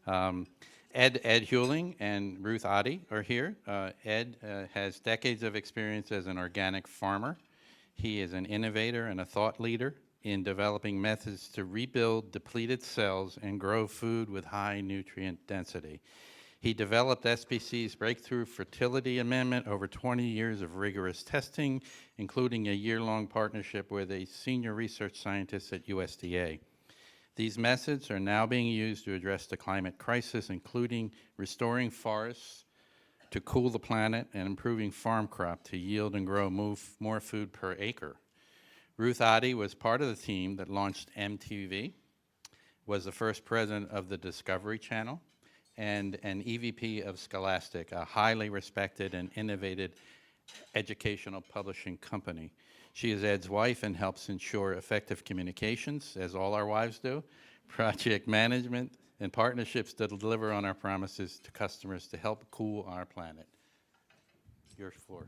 Um, Ed Hewling and Ruth Oddie are here. Ed has decades of experience as an organic farmer. He is an innovator and a thought leader in developing methods to rebuild depleted cells and grow food with high nutrient density. He developed SPC's breakthrough fertility amendment over 20 years of rigorous testing, including a year-long partnership with a senior research scientist at USDA. These methods are now being used to address the climate crisis, including restoring forests to cool the planet and improving farm crop to yield and grow more food per acre. Ruth Oddie was part of the team that launched MTV, was the first president of the Discovery Channel, and an EVP of Scholastic, a highly respected and innovative educational publishing company. She is Ed's wife and helps ensure effective communications, as all our wives do, project management, and partnerships that deliver on our promises to customers to help cool our planet. Your floor.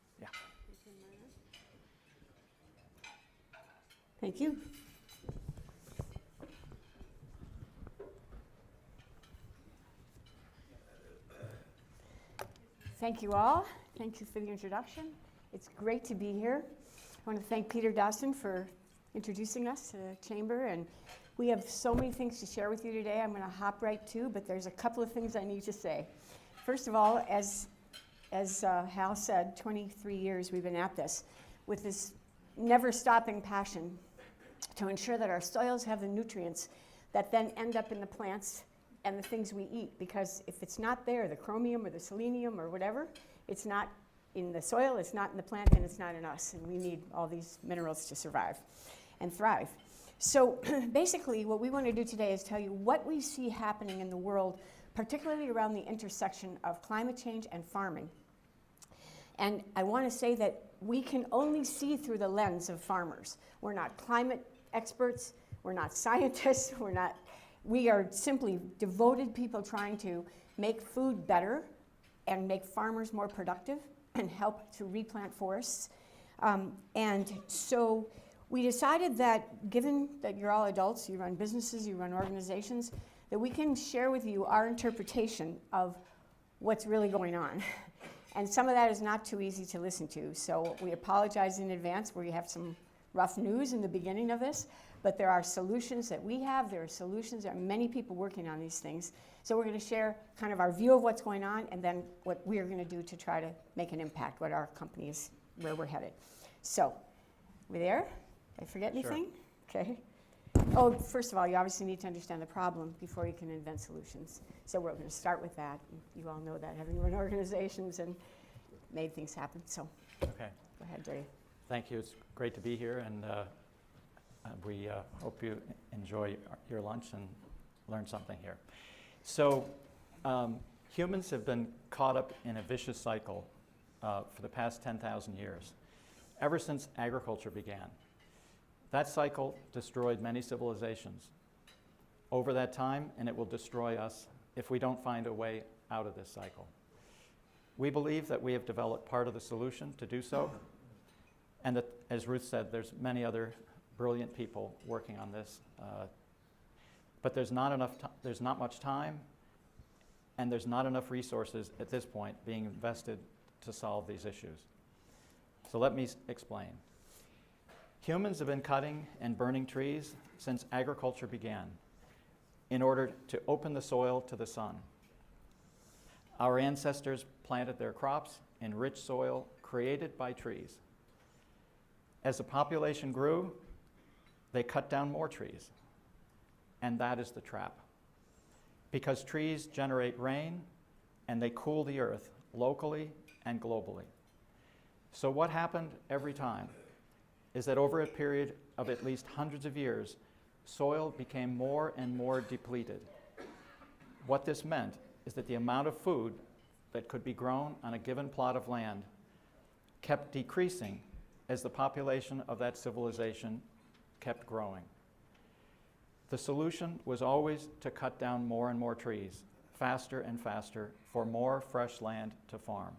Yeah. Thank you. Thank you all. Thank you for the introduction. It's great to be here. I want to thank Peter Dawson for introducing us to the Chamber, and we have so many things to share with you today. I'm going to hop right to, but there's a couple of things I need to say. First of all, as Hal said, 23 years we've been at this with this never-stopping passion to ensure that our soils have the nutrients that then end up in the plants and the things we eat, because if it's not there, the chromium or the selenium or whatever, it's not in the soil, it's not in the plant, and it's not in us, and we need all these minerals to survive and thrive. So basically what we want to do today is tell you what we see happening in the world, particularly around the intersection of climate change and farming. And I want to say that we can only see through the lens of farmers. We're not climate experts, we're not scientists, we are simply devoted people trying to make food better and make farmers more productive and help to replant forests. And so we decided that, given that you're all adults, you run businesses, you run organizations, that we can share with you our interpretation of what's really going on. And some of that is not too easy to listen to, so we apologize in advance where you have some rough news in the beginning of this, but there are solutions that we have, there are many people working on these things. So we're going to share kind of our view of what's going on and then what we're going to do to try to make an impact, what our company is, where we're headed. So, we there? Did I forget anything? Sure. Okay. Oh, first of all, you obviously need to understand the problem before you can invent solutions. So we're going to start with that. You all know that, having run organizations and made things happen. So, Okay. Go ahead, Dave. Thank you. It's great to be here, and we hope you enjoy your lunch and learn something here. So, humans have been caught up in a vicious cycle for the past 10,000 years, ever since agriculture began. That cycle destroyed many civilizations over that time, and it will destroy us if we don't find a way out of this cycle. We believe that we have developed part of the solution to do so, and that, as Ruth said, there's many other brilliant people working on this, but there's not much time, and there's not enough resources at this point being invested to solve these issues. So let me explain. Humans have been cutting and burning trees since agriculture began in order to open the soil to the sun. Our ancestors planted their crops in rich soil created by trees. As the population grew, they cut down more trees, and that is the trap. Because trees generate rain and they cool the earth locally and globally. So what happened every time is that over a period of at least hundreds of years, soil became more and more depleted. What this meant is that the amount of food that could be grown on a given plot of land kept decreasing as the population of that civilization kept growing. The solution was always to cut down more and more trees, faster and faster for more fresh land to farm.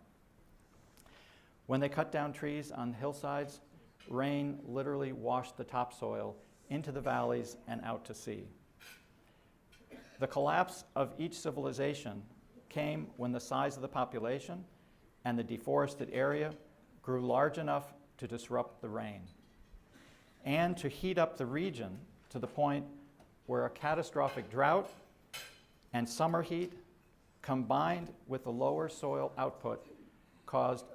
When they cut down trees on hillsides, rain literally washed the topsoil into the valleys and out to sea. The collapse of each civilization came when the size of the population and the deforested area grew large enough to disrupt the rain and to heat up the region to the point where a catastrophic drought and summer heat combined with the lower soil output caused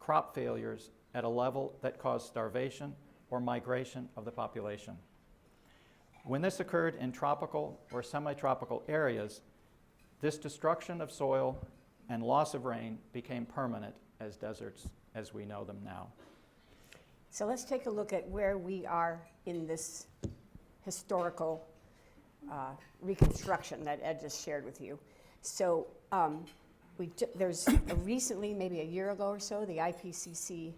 crop failures at a level that caused starvation or migration of the population. When this occurred in tropical or semi-tropical areas, this destruction of soil and loss of rain became permanent as deserts as we know them now. So let's take a look at where we are in this historical reconstruction that Ed just shared with you. So there's recently, maybe a year ago or so, the IPCC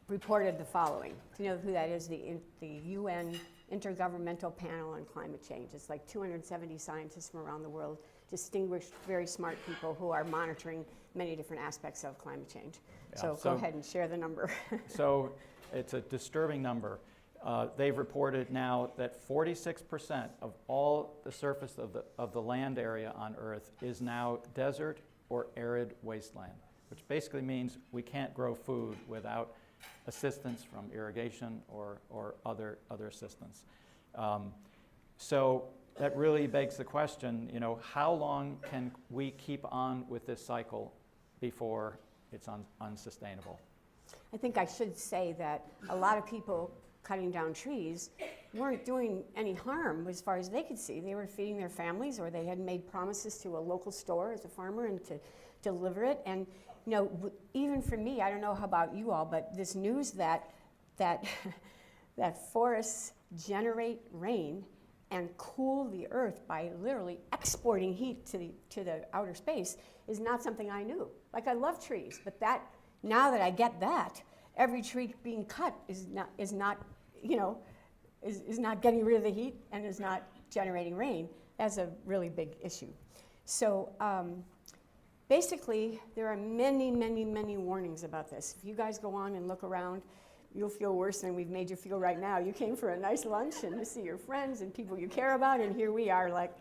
reported the following. Do you know who that is? The UN Intergovernmental Panel on Climate Change. It's like 270 scientists from around the world, distinguished, very smart people who are monitoring many different aspects of climate change. Yeah, so go ahead and share the number. So it's a disturbing number. They've reported now that 46% of all the surface of the land area on Earth is now desert or arid wasteland, which basically means we can't grow food without assistance from irrigation or other assistance. So that really begs the question, how long can we keep on with this cycle before it's unsustainable? I think I should say that a lot of people cutting down trees weren't doing any harm as far as they could see. They were feeding their families, or they had made promises to a local store as a farmer and to deliver it. And even for me, I don't know how about you all, but this news that forests generate rain and cool the earth by literally exporting heat to the outer space is not something I knew. Like, I love trees, but now that I get that, every tree being cut is not getting rid of the heat and is not generating rain. That's a really big issue. So basically, there are many, many, many warnings about this. If you guys go on and look around, you'll feel worse than we've made you feel right now. You came for a nice lunch and to see your friends and people you care about, and here we are like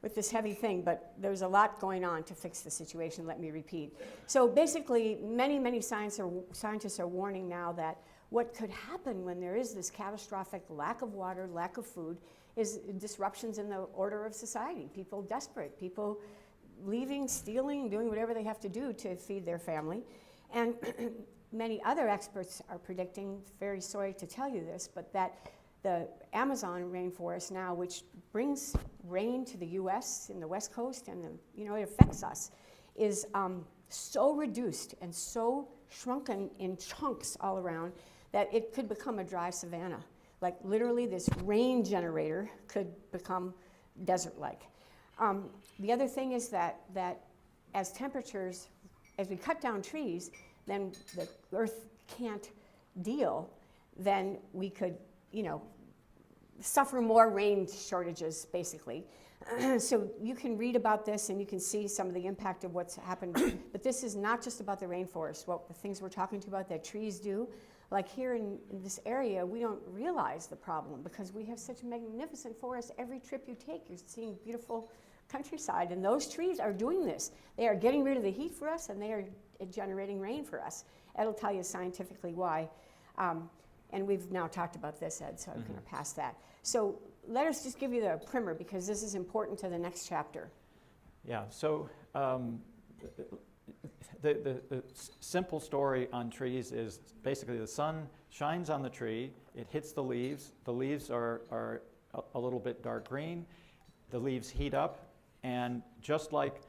with this heavy thing, but there's a lot going on to fix the situation, let me repeat. So basically, many, many scientists are warning now that what could happen when there is this catastrophic lack of water, lack of food, is disruptions in the order of society. People desperate, people leaving, stealing, doing whatever they have to do to feed their family. And many other experts are predicting, very sorry to tell you this, but that the Amazon rainforest now, which brings rain to the US in the West Coast and it affects us, is so reduced and so shrunken in chunks all around that it could become a dry savanna. Like, literally, this rain generator could become desert-like. The other thing is that as we cut down trees, then the earth can't deal, then we could, suffer more rain shortages, basically. So you can read about this and you can see some of the impact of what's happened. But this is not just about the rainforest. The things we're talking about that trees do, like here in this area, we don't realize the problem because we have such magnificent forests. Every trip you take, you're seeing beautiful countryside, and those trees are doing this. They are getting rid of the heat for us, and they are generating rain for us. It'll tell you scientifically why. And we've now talked about this, Ed, so I'm going to pass that. So let us just give you the primer, because this is important to the next chapter. Yeah, so the simple story on trees is basically the sun shines on the tree, it hits the leaves are a little bit dark green, the leaves heat up, and just like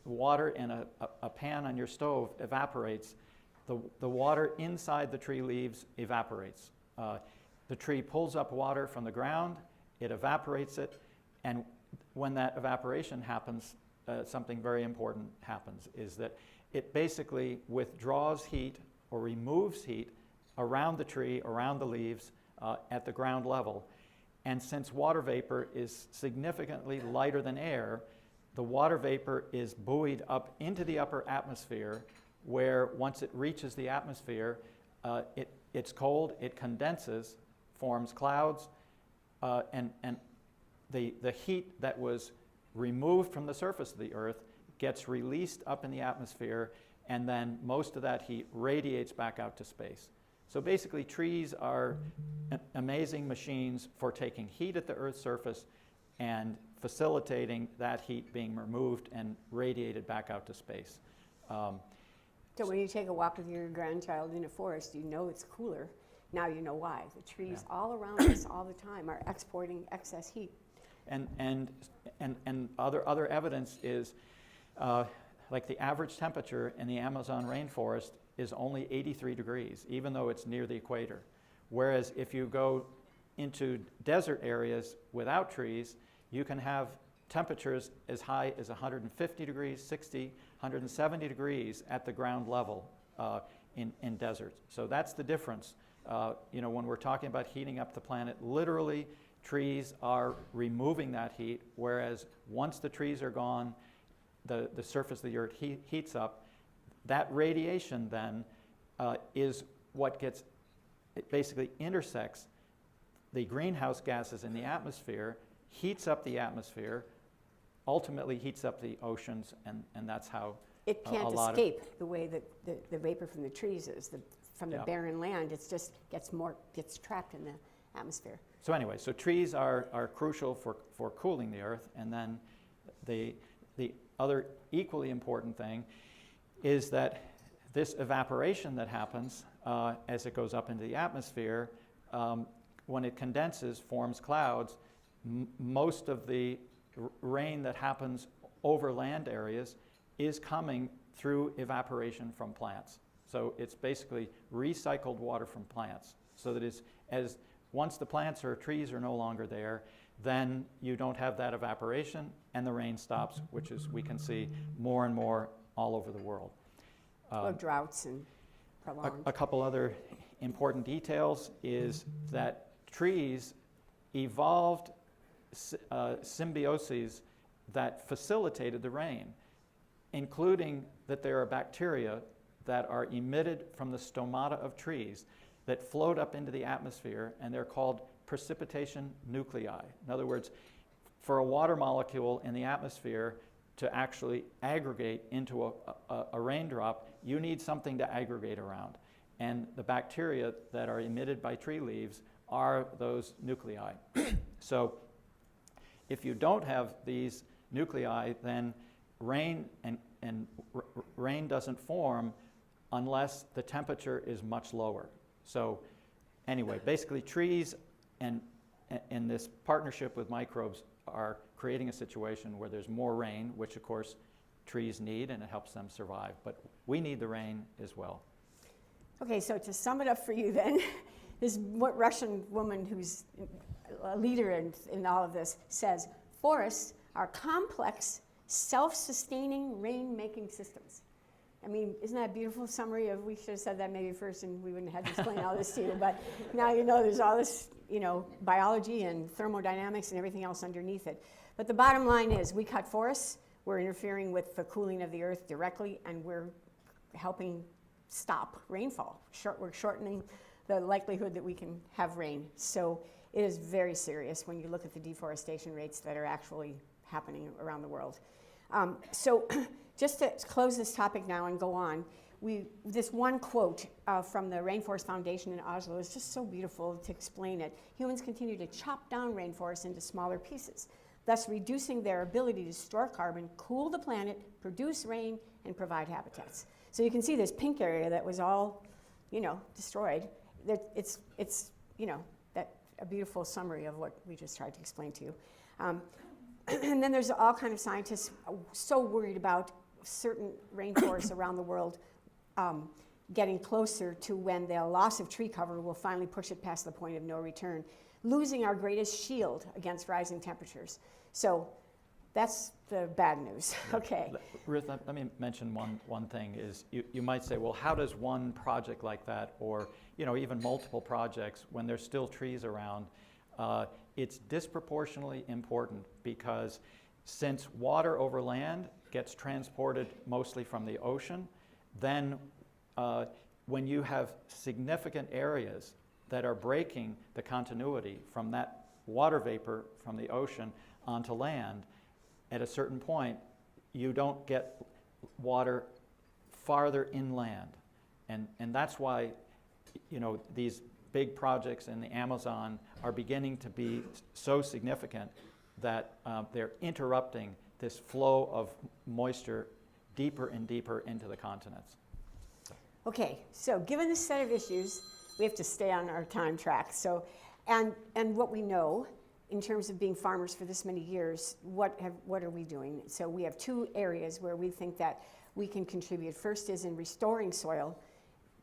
water in a pan on your stove evaporates, the water inside the tree leaves evaporates. The tree pulls up water from the ground, it evaporates it, and when that evaporation happens, something very important happens, is that it basically withdraws heat or removes heat around the tree, around the leaves, at the ground level. And since water vapor is significantly lighter than air, the water vapor is buoyed up into the upper atmosphere, where once it reaches the atmosphere, it's cold, it condenses, forms clouds, and the heat that was removed from the surface of the Earth gets released up in the atmosphere, and then most of that heat radiates back out to space. So basically, trees are amazing machines for taking heat at the Earth's surface and facilitating that heat being removed and radiated back out to space. So when you take a walk with your grandchild in a forest, you know it's cooler. Now you know why. The trees all around us all the time are exporting excess heat. And other evidence is like the average temperature in the Amazon rainforest is only 83 degrees, even though it's near the equator. Whereas if you go into desert areas without trees, you can have temperatures as high as 150 degrees, 60, 170 degrees at the ground level in deserts. So that's the difference. When we're talking about heating up the planet, literally trees are removing that heat, whereas once the trees are gone, the surface of the Earth heats up. That radiation then is what it basically intersects the greenhouse gases in the atmosphere, heats up the atmosphere, ultimately heats up the oceans, and that's how it can't escape the way that the vapor from the trees is. From the barren land, it just gets trapped in the atmosphere. So anyway, so trees are crucial for cooling the Earth, and then the other equally important thing is that this evaporation that happens as it goes up into the atmosphere, when it condenses, forms clouds. Most of the rain that happens over land areas is coming through evaporation from plants. So it's basically recycled water from plants. So that once the plants or trees are no longer there, then you don't have that evaporation and the rain stops, which is, we can see more and more all over the world. Or droughts and prolonged. A couple other important details is that trees evolved symbioses that facilitated the rain, including that there are bacteria that are emitted from the stomata of trees that float up into the atmosphere, and they're called precipitation nuclei. In other words, for a water molecule in the atmosphere to actually aggregate into a raindrop, you need something to aggregate around. And the bacteria that are emitted by tree leaves are those nuclei. So if you don't have these nuclei, then rain rain doesn't form unless the temperature is much lower. So anyway, basically trees and this partnership with microbes are creating a situation where there's more rain, which of course trees need, and it helps them survive. But we need the rain as well. Okay, so to sum it up for you then, this Russian woman who's a leader in all of this says, forests are complex, self-sustaining rain-making systems. I mean, isn't that a beautiful summary of, we should have said that maybe first and we wouldn't have had to explain all this to you, but now you know there's all this, biology and thermodynamics and everything else underneath it. But the bottom line is we cut forests, we're interfering with the cooling of the earth directly, and we're helping stop rainfall. We're shortening the likelihood that we can have rain. So it is very serious when you look at the deforestation rates that are actually happening around the world. So just to close this topic now and go on, this one quote from the Rainforest Foundation in Oslo is just so beautiful to explain it. Humans continue to chop down rainforests into smaller pieces, thus reducing their ability to store carbon, cool the planet, produce rain, and provide habitats. So you can see this pink area that was all, destroyed. It's a beautiful summary of what we just tried to explain to you. And then there's all kind of scientists so worried about certain rainforests around the world getting closer to when the loss of tree cover will finally push it past the point of no return, losing our greatest shield against rising temperatures. So that's the bad news. Okay. Ruth, let me mention one thing is you might say, well, how does one project like that, or even multiple projects, when there's still trees around, it's disproportionately important because Since water over land gets transported mostly from the ocean, then when you have significant areas that are breaking the continuity from that water vapor from the ocean onto land, at a certain point, you don't get water farther inland. And that's why, you know, these big projects in the Amazon are beginning to be so significant that they're interrupting this flow of moisture deeper and deeper into the continents. Okay, so given this set of issues, we have to stay on our time track. So, and what we know in terms of being farmers for this many years, what are we doing? So we have two areas where we think that we can contribute. First is in restoring soil,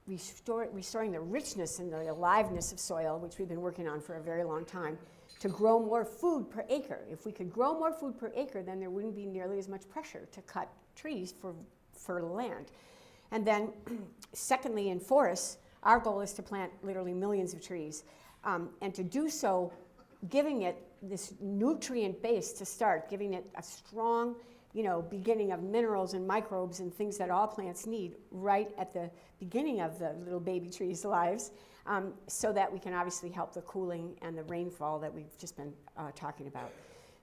restoring the richness and the aliveness of soil, which we've been working on for a very long time, to grow more food per acre. If we could grow more food per acre, then there wouldn't be nearly as much pressure to cut trees for fertile land. And then secondly, in forests, our goal is to plant literally millions of trees. And to do so, giving it this nutrient base to start, giving it a strong, you know, beginning of minerals and microbes and things that all plants need right at the beginning of the little baby trees' lives, so that we can obviously help the cooling and the rainfall that we've just been talking about.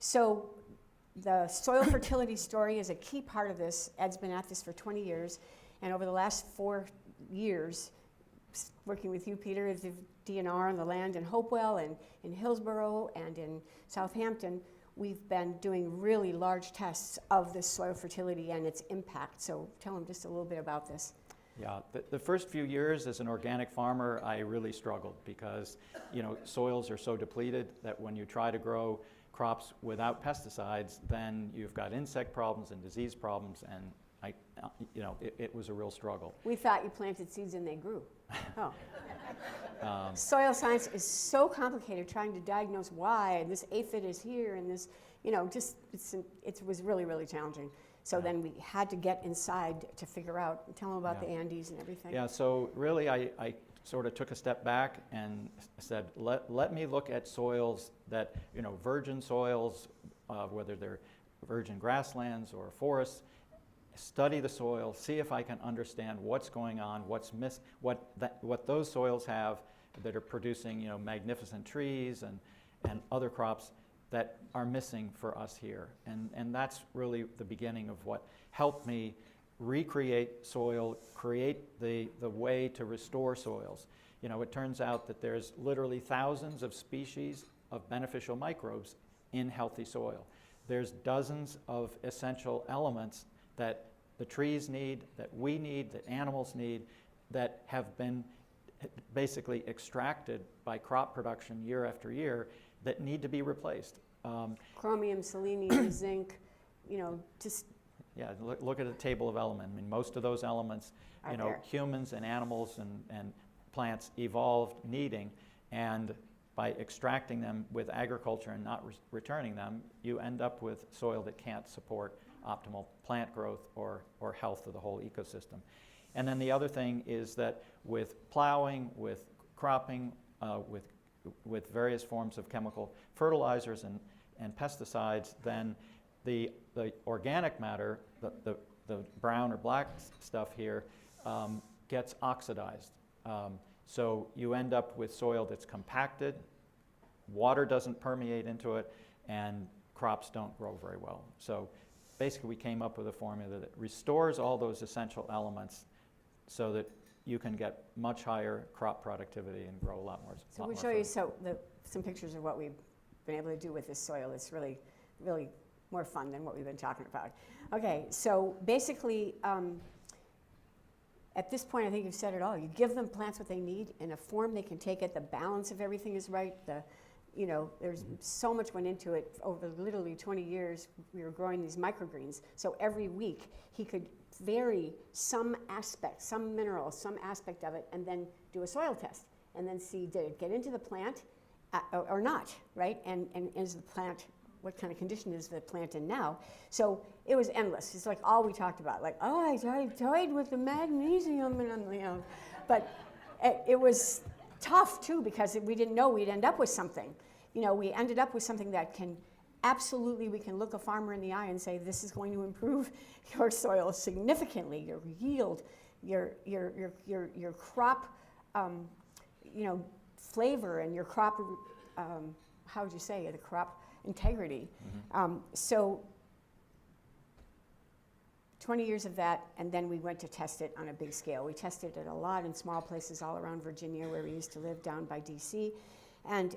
So the soil fertility story is a key part of this. Ed's been at this for 20 years, and over the last 4 years, working with you, Peter, at the DNR on the land in Hopewell and in Hillsborough and in Southampton, we've been doing really large tests of this soil fertility and its impact. So tell them just a little bit about this. Yeah, the first few years as an organic farmer, I really struggled because, you know, soils are so depleted that when you try to grow crops without pesticides, then you've got insect problems and disease problems, and it was a real struggle. We thought you planted seeds and they grew. Oh. Soil science is so complicated, trying to diagnose why, and this aphid is here, and this, you know, just, it was really, really challenging. So then we had to get inside to figure out, tell them about the Andes and everything. Yeah, so really I sort of took a step back and said, let me look at soils that, you know, virgin soils, whether they're virgin grasslands or forests, study the soil, see if I can understand what's going on, what those soils have that are producing, you know, magnificent trees and other crops that are missing for us here. And that's really the beginning of what helped me recreate soil, create the way to restore soils. You know, it turns out that there's literally thousands of species of beneficial microbes in healthy soil. There's dozens of essential elements that the trees need, that we need, that animals need, that have been basically extracted by crop production year after year that need to be replaced. Chromium, selenium, zinc, you know, just... Yeah, look at the table of elements. I mean, most of those elements, you know, humans and animals and plants evolved needing, and by extracting them with agriculture and not returning them, you end up with soil that can't support optimal plant growth or health of the whole ecosystem. And then the other thing is that with plowing, with cropping, with various forms of chemical fertilizers and pesticides, then the organic matter, the brown or black stuff here, gets oxidized. So you end up with soil that's compacted, water doesn't permeate into it, and crops don't grow very well. So basically we came up with a formula that restores all those essential elements so that you can get much higher crop productivity and grow a lot more. So we'll show you some pictures of what we've been able to do with this soil. It's really, really more fun than what we've been talking about. Okay, so basically, at this point, I think you've said it all. You give them plants what they need in a form they can take it. The balance of everything is right. You know, there's so much went into it. Over literally 20 years, we were growing these microgreens. So every week, he could vary some aspect, some mineral, some aspect of it, and then do a soil test, and then see, did it get into the plant or not, right? And is the plant, what kind of condition is the plant in now? So it was endless. It's like all we talked about, like, oh, I died with the magnesium, and you know, but it was tough too, because we didn't know we'd end up with something. You know, we ended up with something that can absolutely we can look a farmer in the eye and say, this is going to improve your soil significantly, your yield, your crop, flavor, and your crop, how would you say, the crop integrity. So 20 years of that, and then we went to test it on a big scale. We tested it a lot in small places all around Virginia where we used to live, down by DC. And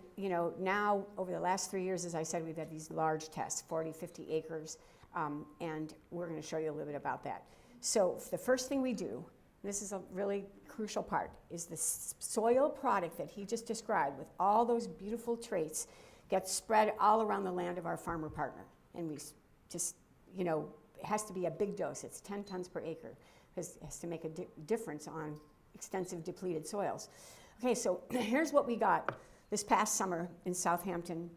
now, over the last 3 years, as I said, we've had these large tests, 40, 50 acres, and we're going to show you a little bit about that. So the first thing we do, this is a really crucial part, is the soil product that he just described with all those beautiful traits gets spread all around the land of our farmer partner. And we just, it has to be a big dose. It's 10 tons per acre, because it has to make a difference on extensive depleted soils. Okay, so here's what we got this past summer in Southampton,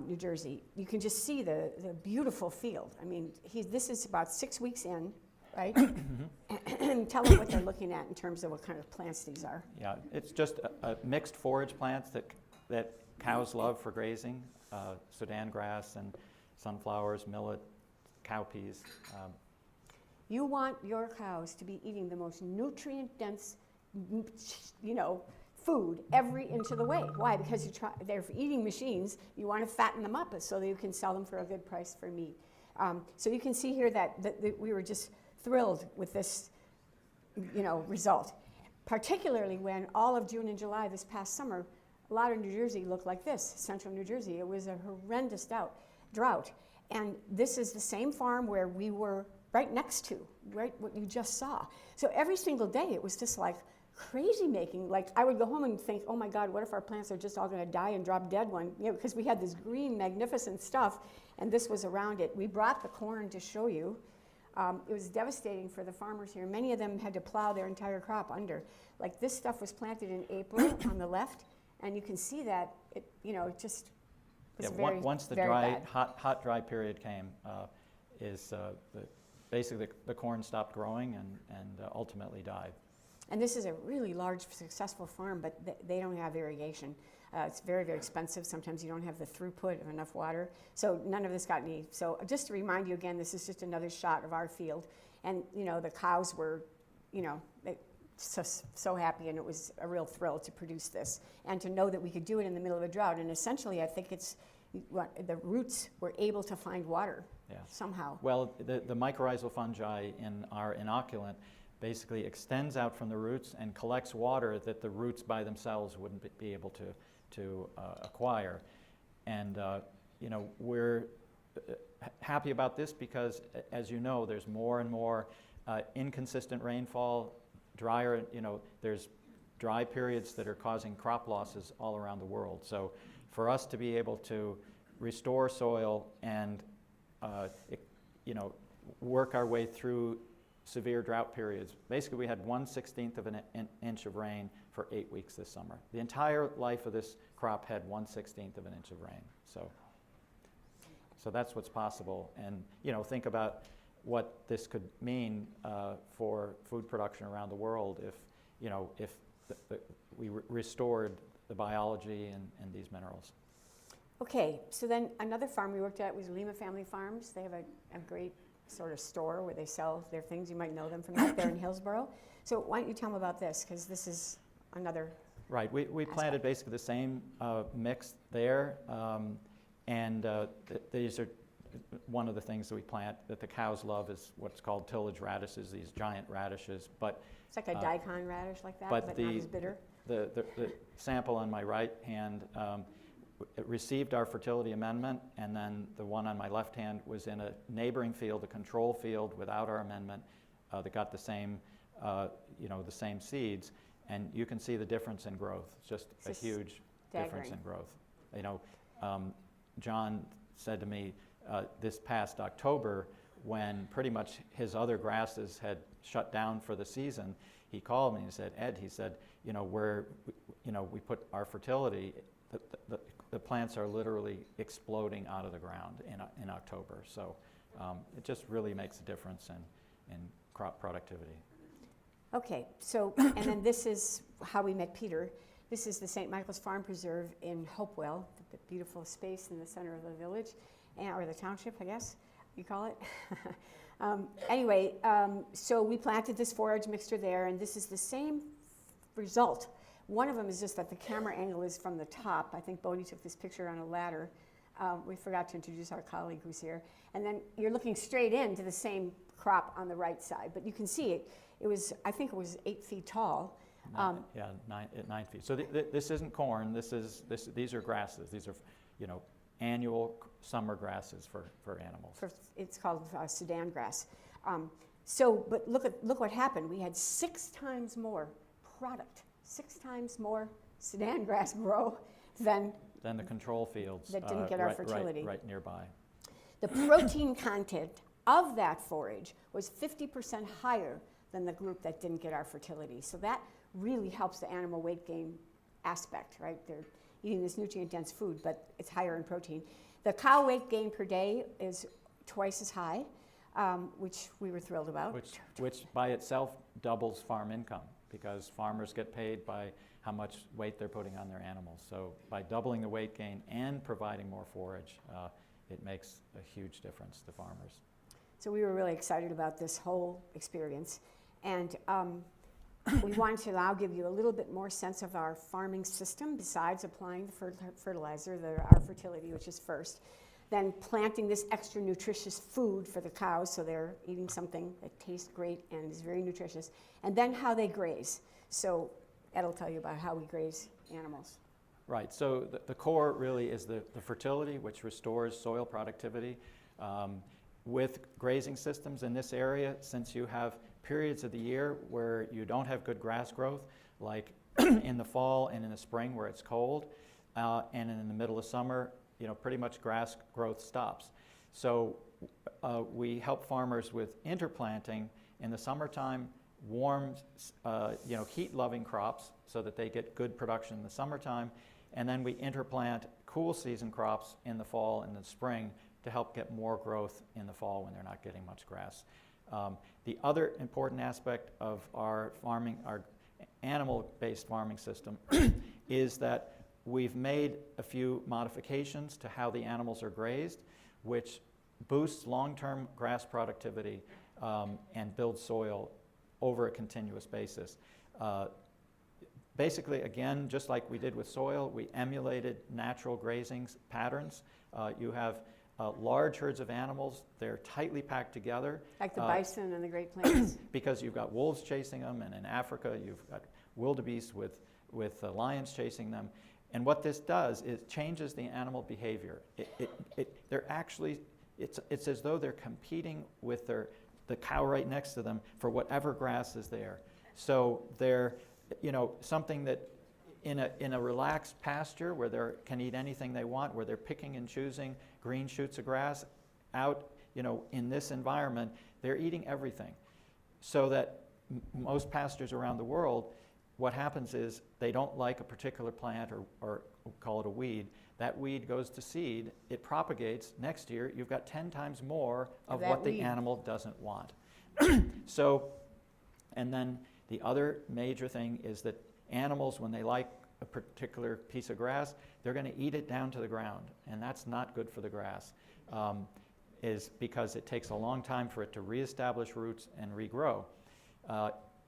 New Jersey. You can just see the beautiful field. I mean, this is about 6 weeks in, right? And tell them what they're looking at in terms of what kind of plants these are. Yeah, it's just a mixed forage plants that cows love for grazing, Sudan grass and sunflowers, millet, cowpeas. You want your cows to be eating the most nutrient-dense, food every inch of the way. Why? Because they're eating machines. You want to fatten them up so that you can sell them for a good price for meat. So you can see here that we were just thrilled with this, result. Particularly when all of June and July this past summer, a lot of New Jersey looked like this, central New Jersey. It was a horrendous drought. And this is the same farm where we were right next to, right what you just saw. So every single day it was just like crazy making. Like I would go home and think, oh my God, what if our plants are just all going to die and drop dead because we had this green, magnificent stuff, and this was around it. We brought the corn to show you. It was devastating for the farmers here. Many of them had to plow their entire crop under. Like this stuff was planted in April on the left, and you can see that it just was very, once the very dry, bad. hot dry period came, basically the corn stopped growing and ultimately died. And this is a really large, successful farm, but they don't have irrigation. It's very, very expensive. Sometimes you don't have the throughput of enough water. So none of this got any. So just to remind you again, this is just another shot of our field. And, the cows were, so happy, and it was a real thrill to produce this. And to know that we could do it in the middle of a drought. And essentially, I think the roots were able to find water somehow. Well, the mycorrhizal fungi in our inoculant basically extends out from the roots and collects water that the roots by themselves wouldn't be able to acquire. And we're happy about this because, as you know, there's more and more inconsistent rainfall, drier, there's dry periods that are causing crop losses all around the world. So for us to be able to restore soil and work our way through severe drought periods. Basically, we had 1/16 of an inch of rain for 8 weeks this summer. The entire life of this crop had 1/16 of an inch of rain. So that's what's possible. And think about what this could mean for food production around the world if we restored the biology and these minerals. Okay, so then another farm we worked at was Lima Family Farms. They have a great sort of store where they sell their things. You might know them from out there in Hillsborough. So why don't you tell them about this, because this is another Right, we planted basically the same mix there, and these are one of the things that we plant that the cows love is what's called tillage radishes, these giant radishes. But it's like a daikon radish like that, but not as bitter. The sample on my right hand it received our fertility amendment, and then the one on my left hand was in a neighboring field, a control field without our amendment, that got the same seeds, and you can see the difference in growth. It's just a huge difference in growth. John said to me this past October, when pretty much his other grasses had shut down for the season, he called me and said, Ed, he said, we put our fertility, the plants are literally exploding out of the ground in October. So it just really makes a difference in crop productivity. Okay, so, and then this is how we met Peter. This is the St. Michael's Farm Preserve in Hopewell, the beautiful space in the center of the village, or the township, I guess you call it. Anyway, so we planted this forage mixture there, and this is the same result. One of them is just that the camera angle is from the top. I think Bodie took this picture on a ladder. We forgot to introduce our colleague who's here. And then you're looking straight into the same crop on the right side. But you can see it. It was, I think it was 8 feet tall. Yeah, 9 feet. So this isn't corn. These are grasses. These are, annual summer grasses for animals. It's called Sudan grass. But look what happened. We had 6 times more product, 6 times more Sudan grass grow than the control fields that didn't get our fertility. Right nearby. The protein content of that forage was 50% higher than the group that didn't get our fertility. So that really helps the animal weight gain aspect, right? They're eating this nutrient-dense food, but it's higher in protein. The cow weight gain per day is twice as high, which we were thrilled about. Which by itself doubles farm income, because farmers get paid by how much weight they're putting on their animals. So by doubling the weight gain and providing more forage, it makes a huge difference to farmers. So we were really excited about this whole experience. And we wanted to now give you a little bit more sense of our farming system, besides applying the fertilizer, our fertility, which is first, then planting this extra nutritious food for the cows, so they're eating something that tastes great and is very nutritious, and then how they graze. So Ed will tell you about how we graze animals. Right, so the core really is the fertility, which restores soil productivity. With grazing systems in this area, since you have periods of the year where you don't have good grass growth, like in the fall and in the spring where it's cold, and in the middle of summer, pretty much grass growth stops. So we help farmers with interplanting in the summertime, warm, heat-loving crops so that they get good production in the summertime, and then we interplant cool season crops in the fall and the spring to help get more growth in the fall when they're not getting much grass. The other important aspect of our farming, our animal-based farming system, is that we've made a few modifications to how the animals are grazed, which boosts long-term grass productivity and builds soil over a continuous basis. Basically, again, just like we did with soil, we emulated natural grazing patterns. You have large herds of animals. They're tightly packed together. Like the bison and the Great Plains. Because you've got wolves chasing them, and in Africa you've got wildebeest with lions chasing them. And what this does is changes the animal behavior. It's as though they're competing with the cow right next to them for whatever grass is there. So they're, something that in a relaxed pasture where they can eat anything they want, where they're picking and choosing green shoots of grass, out, in this environment, they're eating everything. So that most pastures around the world, what happens is they don't like a particular plant or call it a weed. That weed goes to seed, it propagates. Next year, you've got 10 times more of what the animal doesn't want. So, and then the other major thing is that animals, when they like a particular piece of grass, they're going to eat it down to the ground, and that's not good for the grass, is because it takes a long time for it to reestablish roots and regrow.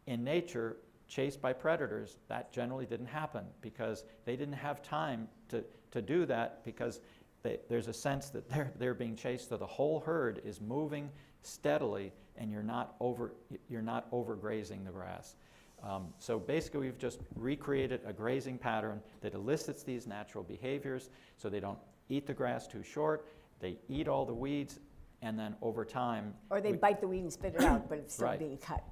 In nature, chased by predators, that generally didn't happen because they didn't have time to do that, because there's a sense that they're being chased, so the whole herd is moving steadily, and you're not overgrazing the grass. So basically, we've just recreated a grazing pattern that elicits these natural behaviors, so they don't eat the grass too short, they eat all the weeds, and then over time... Or they bite the weed and spit it out, but it's still being cut.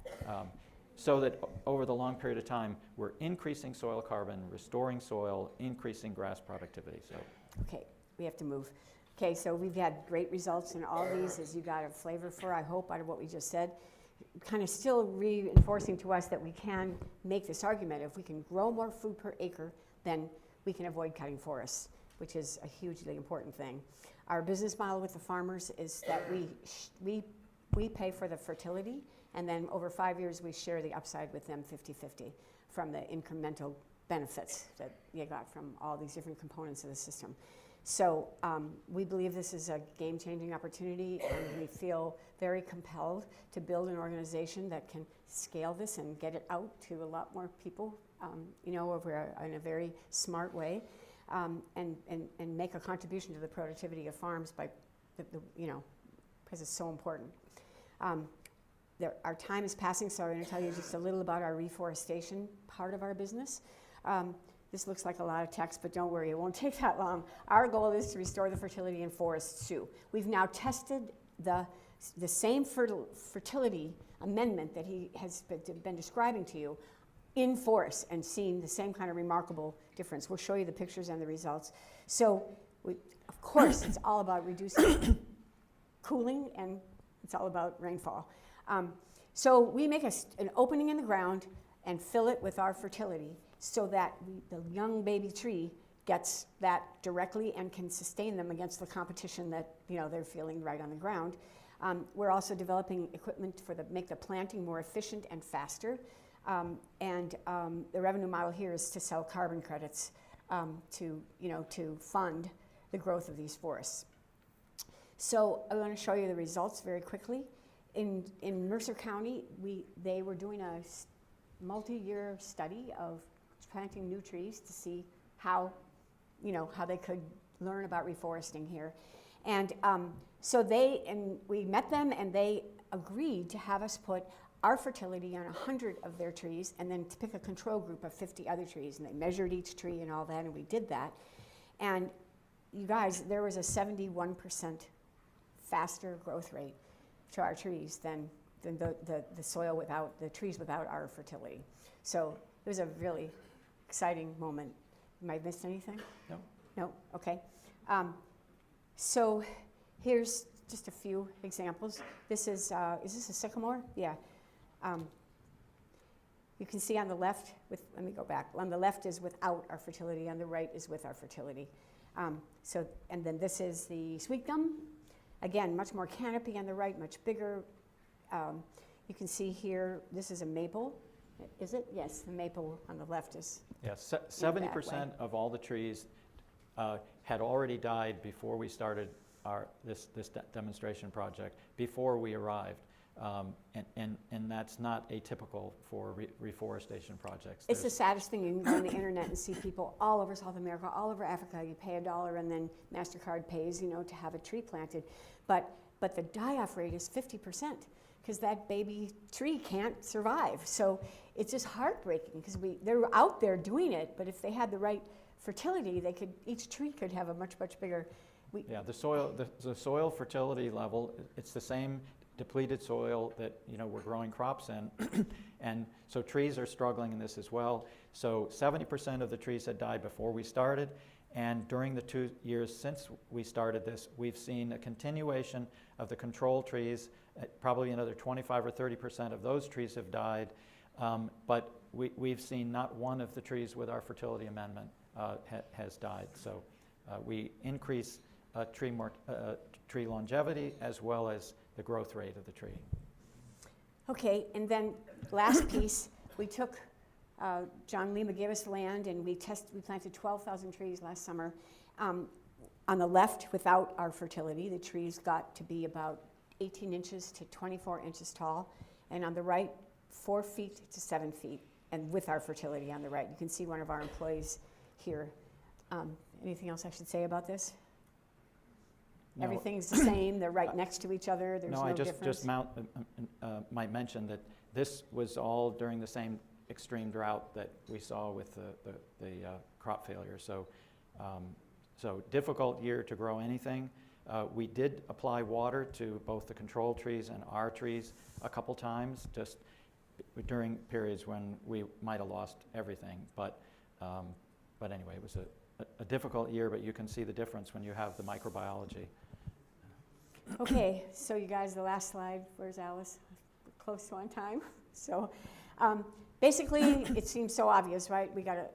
So that over the long period of time, we're increasing soil carbon, restoring soil, increasing grass productivity. So. Okay, we have to move. Okay, so we've had great results in all these, as you got a flavor for, I hope, out of what we just said. Kind of still reinforcing to us that we can make this argument. If we can grow more food per acre, then we can avoid cutting forests, which is a hugely important thing. Our business model with the farmers is that we pay for the fertility, and then over 5 years we share the upside with them 50-50 from the incremental benefits that you got from all these different components of the system. So we believe this is a game-changing opportunity, and we feel very compelled to build an organization that can scale this and get it out to a lot more people, in a very smart way, and make a contribution to the productivity of farms by, because it's so important. Our time is passing, so I'm going to tell you just a little about our reforestation part of our business. This looks like a lot of text, but don't worry, it won't take that long. Our goal is to restore the fertility in forests too. We've now tested the same fertility amendment that he has been describing to you in forests and seen the same kind of remarkable difference. We'll show you the pictures and the results. So, of course, it's all about reducing cooling, and it's all about rainfall. So we make an opening in the ground and fill it with our fertility, so that the young baby tree gets that directly and can sustain them against the competition that they're feeling right on the ground. We're also developing equipment make the planting more efficient and faster. And the revenue model here is to sell carbon credits to fund the growth of these forests. So I want to show you the results very quickly. In Mercer County, they were doing a multi-year study of planting new trees to see how they could learn about reforesting here. And so we met them, and they agreed to have us put our fertility on 100 of their trees, and then to pick a control group of 50 other trees. And they measured each tree and all that, and we did that. And you guys, there was a 71% faster growth rate to our trees than the soil without, the trees without our fertility. So it was a really exciting moment. Am I missed anything? No. No? Okay. So here's just a few examples. This is this a sycamore? Yeah. You can see on the left, let me go back. On the left is without our fertility, on the right is with our fertility. And then this is the sweet gum. Again, much more canopy on the right, much bigger. You can see here, this is a maple. Is it? Yes, the maple on the left is. Yes, 70% of all the trees had already died before we started this demonstration project, before we arrived. And that's not atypical for reforestation projects. It's the saddest thing. You can go on the internet and see people all over South America, all over Africa. You pay $1 and then MasterCard pays, to have a tree planted. But the die-off rate is 50%, because that baby tree can't survive. So it's just heartbreaking, because they're out there doing it, but if they had the right fertility, each tree could have a much, much bigger. Yeah, the soil fertility level, it's the same depleted soil that we're growing crops in, and so trees are struggling in this as well. So 70% of the trees had died before we started, and during the 2 years since we started this, we've seen a continuation of the control trees. Probably another 25 or 30% of those trees have died, but we've seen not one of the trees with our fertility amendment has died. So we increase tree longevity as well as the growth rate of the tree. Okay, and then last piece, we took, John Lima gave us land, and we planted 12,000 trees last summer. On the left, without our fertility, the trees got to be about 18 inches to 24 inches tall, and on the right, 4 feet to 7 feet, and with our fertility on the right. You can see one of our employees here. Anything else I should say about this? No. Everything's the same. They're right next to each other. There's no difference. Might mention that this was all during the same extreme drought that we saw with the crop failure. So, so difficult year to grow anything. We did apply water to both the control trees and our trees a couple times, just during periods when we might have lost everything. But anyway, it was a difficult year, but you can see the difference when you have the microbiology. Okay, so you guys, the last slide, where's Alice? We're close to on time. So basically, it seems so obvious, right?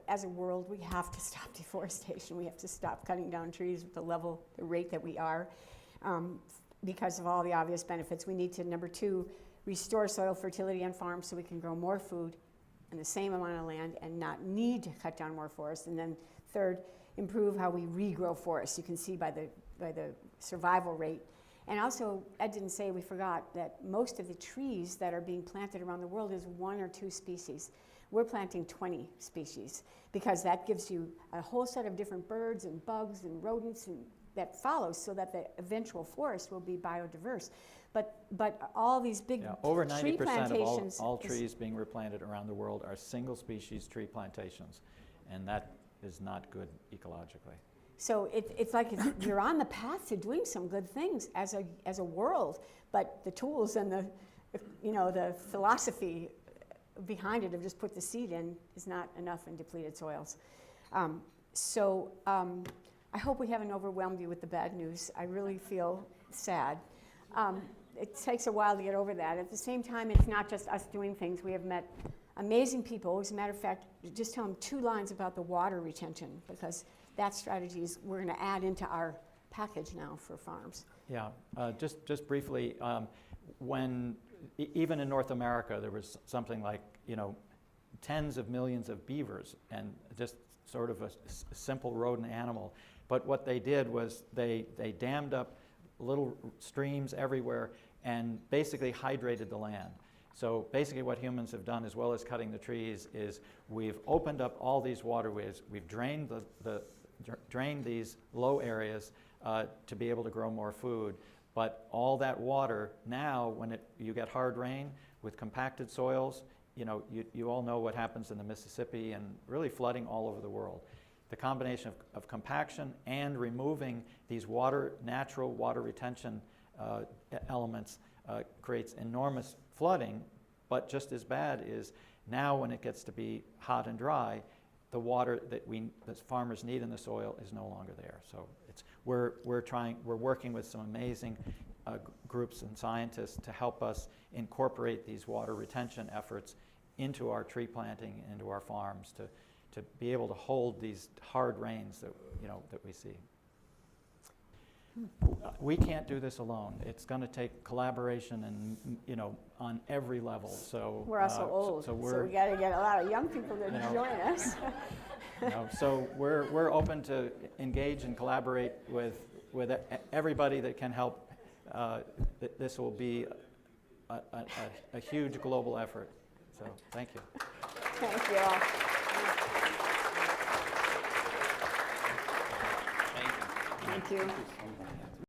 As a world, we have to stop deforestation. We have to stop cutting down trees at the rate that we are, because of all the obvious benefits. We need to, number 2, restore soil fertility on farms so we can grow more food on the same amount of land and not need to cut down more forests. And then third, improve how we regrow forests. You can see by the survival rate. And also, Ed didn't say, we forgot, that most of the trees that are being planted around the world is 1 or 2 species. We're planting 20 species because that gives you a whole set of different birds and bugs and rodents and that follows, so that the eventual forest will be biodiverse. But all these big over tree 90% plantations of all trees being replanted around the world are single species tree plantations, and that is not good ecologically. So it's like you're on the path to doing some good things as a world, but the tools and the philosophy behind it of just put the seed in is not enough in depleted soils. I hope we haven't overwhelmed you with the bad news. I really feel sad. It takes a while to get over that. At the same time, it's not just us doing things. We have met amazing people. As a matter of fact, just tell them 2 lines about the water retention, because that strategy is we're going to add into our package now for farms. Yeah, just briefly, even in North America, there was something like, tens of millions of beavers, and just sort of a simple rodent animal. But what they did was they dammed up little streams everywhere and basically hydrated the land. So basically what humans have done, as well as cutting the trees, is we've opened up all these waterways. We've drained drained these low areas to be able to grow more food. But all that water now, when you get hard rain with compacted soils, you all know what happens in the Mississippi and really flooding all over the world. The combination of compaction and removing these natural water retention elements creates enormous flooding, but just as bad is now when it gets to be hot and dry, the water that farmers need in the soil is no longer there. So we're working with some amazing groups and scientists to help us incorporate these water retention efforts into our tree planting, into our farms, to be able to hold these hard rains that we see. We can't do this alone. It's going to take collaboration and on every level. So we're also old, so we got to get a lot of young people to join us. So we're open to engage and collaborate with everybody that can help. This will be a huge global effort. So thank you. Thank you all. Thank you. Thank you. Thank you so much.